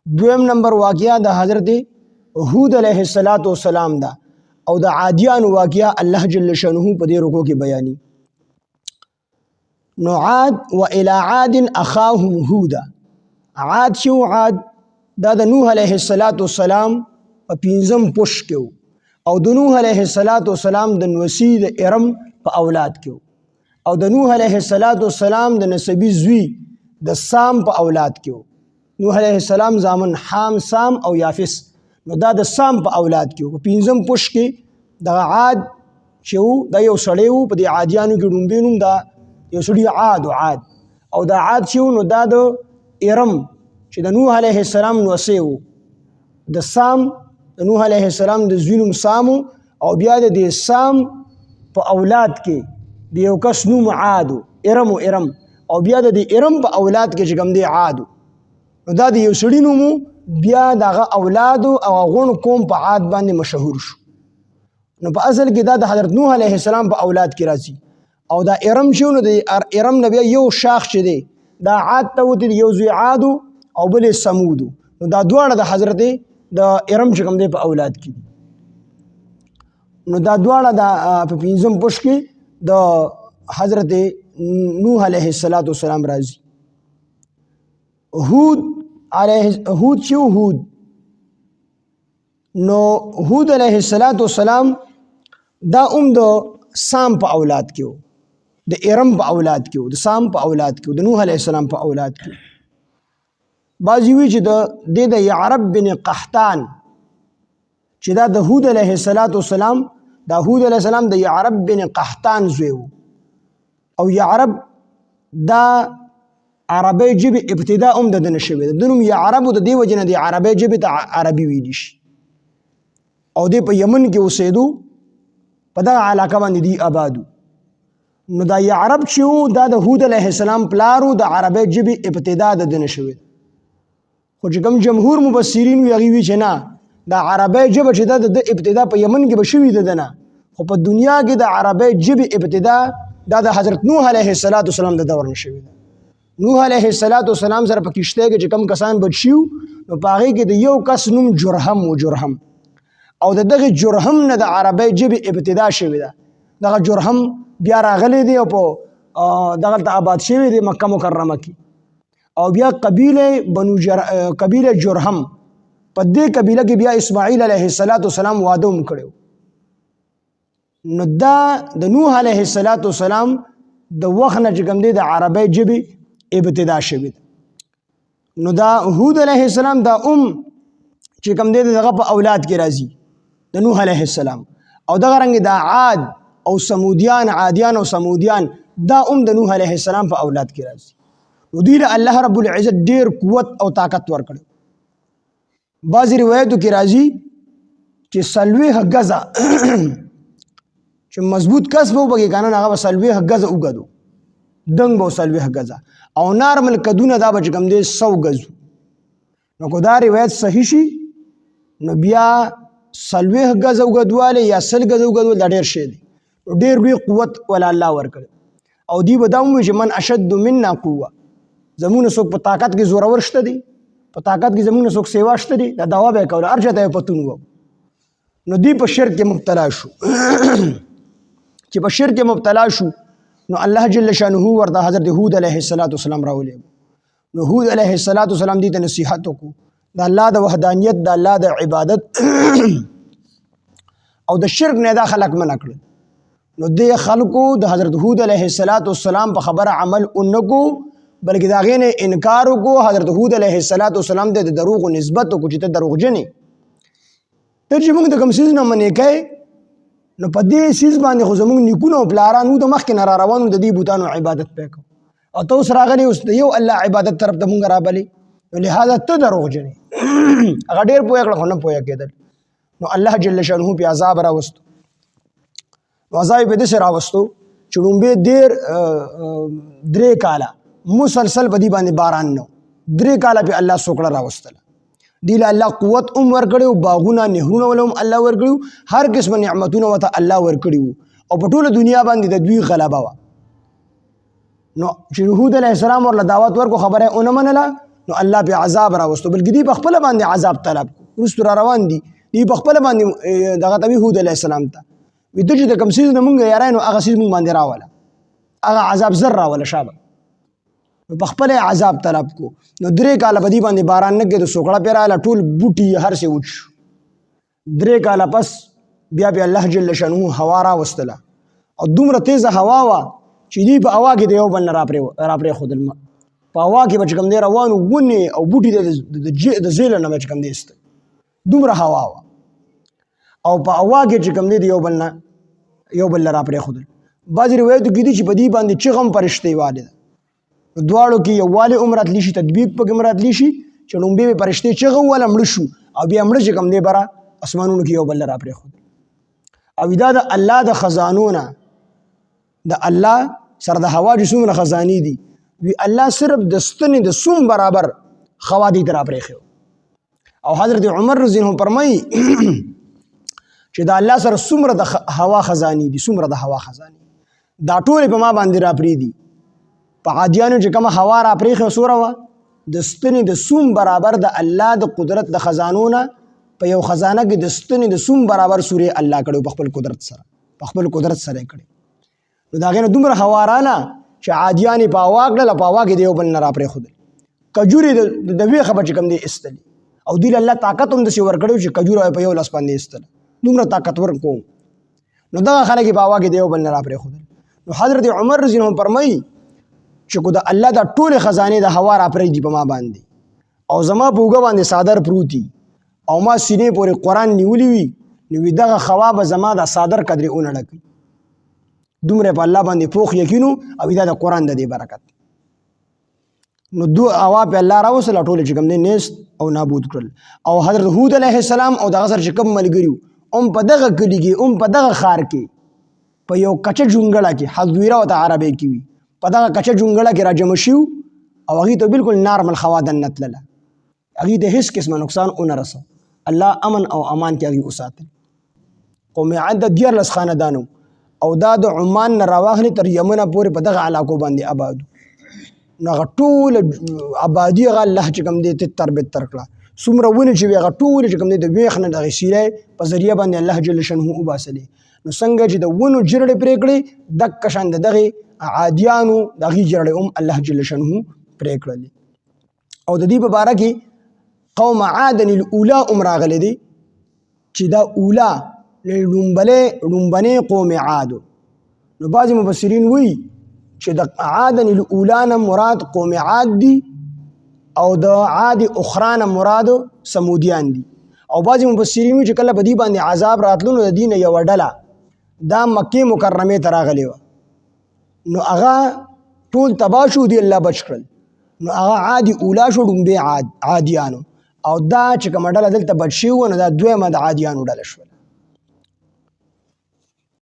دویم نمبر واقعہ د حضرت هود علیہ السلام دا او د عادیان واقعہ الله جل شانه په دې رکو کې بیانې. نو عاد و الى عاد اخاهم هودا، عاد شو عاد دا د نوح علیہ السلام په پنځم پوش کې او د نوح علیہ السلام د نوسی د ارم په اولاد کې او د نوح علیہ السلام د نسبی زوی د سام په اولاد کې. نوح علیہ السلام زامن حام، سام او یافس، نو دا د سام په اولاد کې په پنځم پوش کې د عاد چې دا یو سړی و په دې عادیانو کې ډومبې نوم دا یو سړی عاد او دا عاد چې نو دا د ارم چې د نوح علیہ السلام نوسی و، د سام د نوح علیہ السلام د زوی نوم سام او بیا د سام په اولاد کې د یو کس نوم عاد ارم او بیا د ارم په اولاد کې چې کوم دی عاد، نو دا د یو سړي نوم بیا دغه اولاد او غون قوم په عاد باندې مشهور شو. نو په اصل کې دا د حضرت نوح علیہ السلام په اولاد کې راځي او دا ارم شو، نو د ارم نه بیا یو شاخ چې دی دا عاد ته وتی، یو زوی عاد او بل سمود، نو دا دواړه د حضرت د ارم چې کوم دی په اولاد کې دي. نو دا دواړه د په پنځم پوش کې د حضرت نوح علیہ السلام راځي. هود شو هود، نو هود علیہ السلام دا د سام په اولاد کې د ارم په اولاد کې د سام په اولاد کې د نوح علیہ السلام په اولاد کې. بعضی وی چې د یعرب بن قحطان چې دا د هود علیہ السلام دا هود علیہ السلام د یعرب بن قحطان زوی او یعرب دا عربی جبه ابتدا د دنه شوی د نوم یعرب د دې وجنه د عربی جبه ته عربي ویل شي او د په یمن کې اوسېدو په دغه علاقه باندې دی آبادو. نو دا یعرب چې دا د هود علیہ السلام پلارو د عربی جبه ابتدا د دنه شوی، خو چې کوم جمهور مفسرین وی غوي چې نه دا عربی جبه چې د ابتدا په یمن کې بشوي د دنه، خو په دنیا کې د عربی جبه ابتدا دا د حضرت نوح علیہ السلام د دور نشوي. نوح علیہ السلام سره په کشته کې چې کم کسان بچیو نو په هغه کې د یو کس نوم جرهم او دغه جرهم نه د عربی جبه ابتدا شوی ده. دغه جرهم بیا راغلی دی او په دغه ته آباد شوی دی مکه مکرمه کې، او بیا قبیله جرهم په دې قبیله کې بیا اسماعیل علیہ السلام واده هم کړو. نو دا د نوح علیہ السلام د وخت نه چې کوم دی د عربی جبه ابتدا شوی. نو دا هود علیہ السلام دا چې کوم دی دغه په اولاد کې راځي د نوح علیہ السلام، او دغه رنګ دا عاد او سمودیان، عادیان او سمودیان دا د نوح علیہ السلام په اولاد کې راځي. نو دوی له الله رب العزت ډیر قوت او طاقت ورکړ. بعضی روایتو کې راځي چې 40 غزه چې مضبوط کس به وبږي کنه هغه 40 غزه وګدو دنګ به 40 غزه او نارمل کدونه دا به کوم دی 100 غزو. نو کو دا روایت صحیح شي نو بیا 40 غزه وګدواله یا 100 غزه وګدول دا ډیر شي دی، ډیر لوی قوت ولا الله ورکړ. او دی به دا چې من اشد منا قوه، زمونه څوک په طاقت کې زورور شته دي، په طاقت کې زمونه څوک سیوا شته دي، دا دوا به کوله ارجته پتون وو. نو دی په شرک کې مبتلا شو چې په شرک مبتلا شو نو الله جل شانه ورته حضرت هود علیہ السلام راولې. نو هود علیہ السلام دې ته نصیحت وکړو د الله د وحدانیت، د الله د عبادت او د شرک نه دا خلق منع کړل. نو دې خلکو د حضرت هود علیہ السلام په خبره عمل اونکو بلکې دا غینه انکار وکړو. حضرت هود علیہ السلام د دروغ نسبت کو چې ته دروغجنې تر چې موږ د کوم سیز نه منې کوي نو په دې سیز باندې خو زموږ نیکونه او پلارانو د مخکې نه را روانو د دې بوتانو عبادت وکړو او ته اوس راغلی اوس د یو الله عبادت طرف ته موږ رابلې، نو لهذا ته دروغجنې هغه ډېر پوهه کړه خو نه پوهه کېدل. نو الله جل شانه په عذاب راوستو. نو عذاب په دې سره راوستو چې لومبې ډېر 3 کاله مسلسل په دې باندې باران نو 3 کاله په الله سوکړه راوستله. دی له الله قوت ورکړو، باغونه نهرونه ولهم الله ورکړو، هر قسم نعمتونه وته الله ورکړو او په ټوله دنیا باندې د دوی غلبه و. نو چې هود علیہ السلام ورله دعوت ورکو خبره اون منله نو الله په عذاب راوستو، بلکې دوی په خپل باندې عذاب طلب وروسته را روان دي. دوی په خپل باندې دغه ته هود علیه السلام ته وي ته چې د کوم څیز نه مونږ یارای نو هغه څیز مونږ باندې راوله، هغه عذاب زر راوله شابه. نو په خپل عذاب طلب کو. نو 3 کاله په دې باندې باران نه کېدو، سوکړه پې راغله، ټول بوټي هر څه وچ شو. 3 کاله پس بیا الله جل شانه هوا راوستله، او دومره تیزه هوا وه چې دوی په هوا کې د یو بل نه راپرېښودل. په هوا کې به چې کوم دی روان وو، ونې او بوټي د زیله نه به چې کوم دی ایستل، دومره هوا وه. او په هوا کې چې کوم دی د یو بل نه راپرېښودل. بعضې روایتو کې دي چې په دې باندې چغه هم فرشتې والې ده، دواړو کې یووالی هم راتلی شي، تطبیق پکې هم راتلی شي چې لومبې به فرشتې چغه وواله، مړه شو، او بیا مړه چې کوم دی به اسمانونو کې یو بل نه راپرېښودل. او دا د الله د خزانو نه، د الله سره د هوا چې څومره خزانې دي، وی الله صرف د ستنې د سوم برابر خوا دې ته راپرېښی. او حضرت عمر رضی الله عنه فرمایي چې د الله سره څومره د هوا خزانې دي، څومره د هوا خزانې دا ټولې په ما باندې راپرېږدي. په عادیانو چې کومه هوا راپرېښې څومره وه، د ستنې د سوم برابر د الله د قدرت د خزانو نه په یو خزانه کې د ستنې د سوم برابر سورې الله کړی په خپل قدرت سره، په خپل قدرت سره یې کړی. نو د هغې نه دومره هوا راله چې عادیان یې په هوا کړله، په هوا کې د یو بل نه راپرېښودل. کجورې د ویښه به چې کوم دی ایستلې، او دوی له الله طاقت هم داسې ورکړی چې کجوره په یو لاس باندې ایستله، دومره طاقتور کوم. نو دغه خلک یې په هوا کې د یو بل نه راپرېښودل. نو حضرت عمر رضی الله عنه فرمایي چې کو د الله دا ټولې خزانې د هوا راپرېږدي په ما باندې، او زما په اوږه باندې څادر پروت وي، او ما سینې پورې قرآن نیولی وي، نو دغه خوا به زما د څادر قدرې ونړه کوي. دومره په الله باندې پوخ یقینو، او دا د قرآن د دې برکت. نو هوا په الله راوستله، ټولې چې کوم دی نیست او نابود کړل. او حضرت هود علیه السلام او دغه سره چې کوم ملګري وو، هم په دغه کلي کې، هم په دغه ښار کې، په یو کچه جونګړه کې، حظویره ورته عربۍ کې وي، په دغه کچه جونګړه کې راجمع شي، او هغې ته بالکل نارمل هوا دننه تلله، هغې ته هېڅ قسمه نقصان ونه رسه. الله امن او امان کې هغې وساتل. قوم عاد د 14 خاندانو، او دا د عمان نه راواخلې تر یمنه پورې په دغه علاقو باندې آباد. نو هغه ټوله آبادي هغه الله چې کوم دی تتر بتر کړه. څومره ونې چې وي هغه ټولې چې کوم دی د ویښ نه دغې سیلۍ په ذریعه باندې الله جل شانه وباسلې. نو څنګه چې د ونو جرړې پرې کړې، دقه شان د دغې عادیانو د هغې جرړې هم الله جل شانه پرې کړلې. او د دې په باره کې قوم عاد الاولا هم راغلی دی، چې دا اولا لومبنې قوم عادو. نو بعضې مفسرین وایي چې د عاد الاولا نه مراد قوم عاد دي، او د عاد اخرا نه مراد سمودیان دي. او بعضې مفسرین وایي چې کله په دې باندې عذاب راتلو، نو د دې نه یوه ډله دا مکې مکرمې ته راغلې وه، نو هغه ټول تباه شو، دی الله بچ کړل. نو هغه عادي اولا شو، ډومبې عادیانو. او دا چې کومه ډله دلته بچ شوي وه، نو دا دویمه د عادیانو ډله شوله.